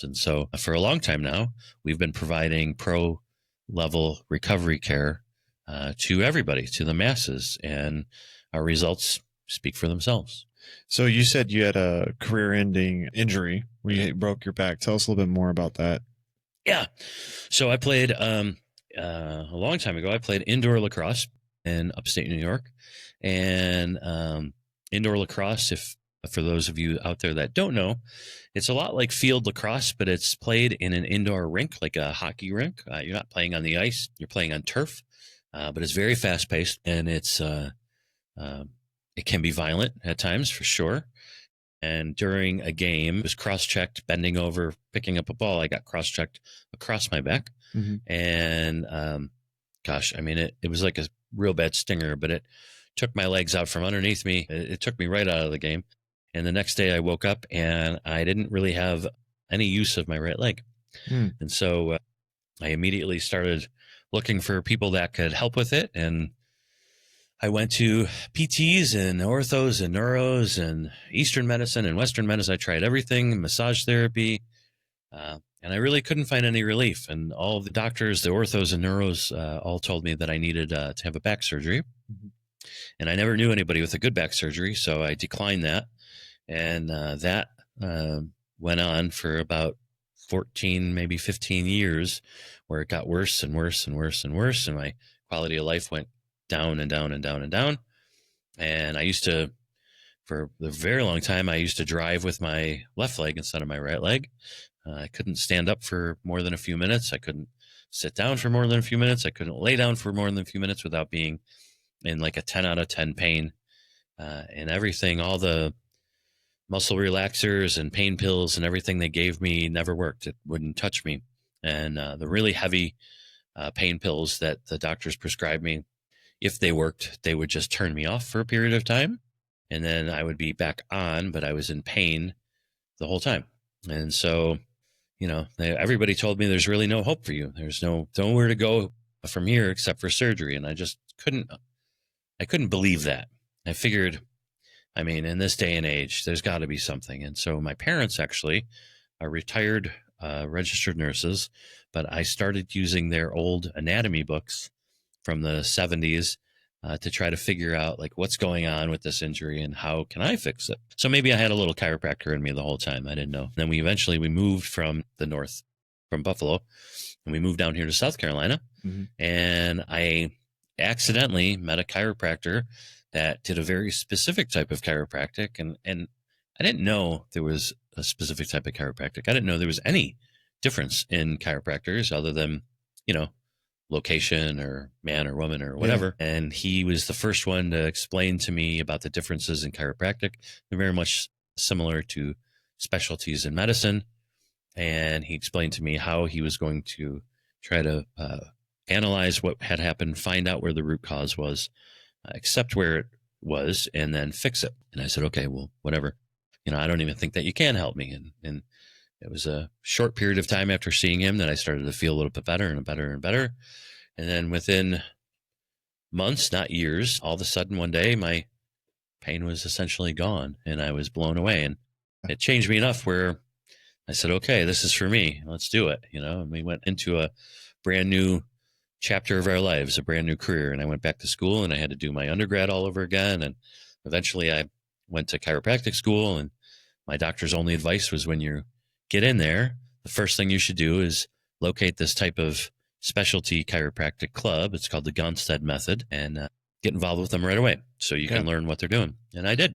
And so for a long time now, we've been providing pro level recovery care to everybody, to the masses, and our results speak for themselves. So you said you had a career-ending injury where you broke your back. Tell us a little bit more about that. Yeah. So I played a long time ago. I played indoor lacrosse in upstate New York, and indoor lacrosse, if for those of you out there that don't know, it's a lot like field lacrosse, but it's played in an indoor rink, like a hockey rink. You're not playing on the ice; you're playing on turf, but it's very fast-paced, and it can be violent at times, for sure. And during a game, I was cross-checked, bending over, picking up a ball. I got cross-checked across my back, and gosh, I mean, it was like a real bad stinger, but it took my legs out from underneath me. It took me right out of the game. And the next day I woke up and I didn't really have any use of my right leg. And so I immediately started looking for people that could help with it. And I went to PTs and orthos and neuros and Eastern medicine and Western medicine. I tried everything, massage therapy, and I really couldn't find any relief. And all the doctors, the orthos and neuros, all told me that I needed to have a back surgery. And I never knew anybody with a good back surgery, so I declined that. And that went on for about 14, maybe 15 years, where it got worse and worse and worse and worse. And my quality of life went down and down and down and down. And I used to, for a very long time, I used to drive with my left leg instead of my right leg. I couldn't stand up for more than a few minutes. I couldn't sit down for more than a few minutes. I couldn't lay down for more than a few minutes without being in like a 10 out of 10 pain. And everything, all the muscle relaxers and pain pills and everything they gave me never worked. It wouldn't touch me. And the really heavy pain pills that the doctors prescribed me, if they worked, they would just turn me off for a period of time. And then I would be back on, but I was in pain the whole time. And so, everybody told me there's really no hope for you. There's nowhere to go from here except for surgery. And I just couldn't believe that. I figured, I mean, in this day and age, there's got to be something. And so my parents actually are retired registered nurses, but I started using their old anatomy books from the 70s to try to figure out like what's going on with this injury and how can I fix it. So maybe I had a little chiropractor in me the whole time. I didn't know. Then we moved from the north, from Buffalo, and we moved down here to South Carolina. And I accidentally met a chiropractor that did a very specific type of chiropractic. And I didn't know there was a specific type of chiropractic. I didn't know there was any difference in chiropractors other than, location or man or woman or whatever. Yeah. And he was the first one to explain to me about the differences in chiropractic. They're very much similar to specialties in medicine. And he explained to me how he was going to try to analyze what had happened, find out where the root cause was, accept where it was, and then fix it. And I said, okay, well, whatever. I don't even think that you can help me. And it was a short period of time after seeing him that I started to feel a little bit better and better and better. And then within months, not years, all of a sudden one day, my pain was essentially gone and I was blown away. And it changed me enough where I said, okay, this is for me. Let's do it. And we went into a brand new chapter of our lives, a brand new career. And I went back to school and I had to do my undergrad all over again. And eventually I went to chiropractic school, and my doctor's only advice was when you get in there, the first thing you should do is locate this type of specialty chiropractic club. It's called the Gonstead method, and get involved with them right away so you can learn what they're doing. And I did.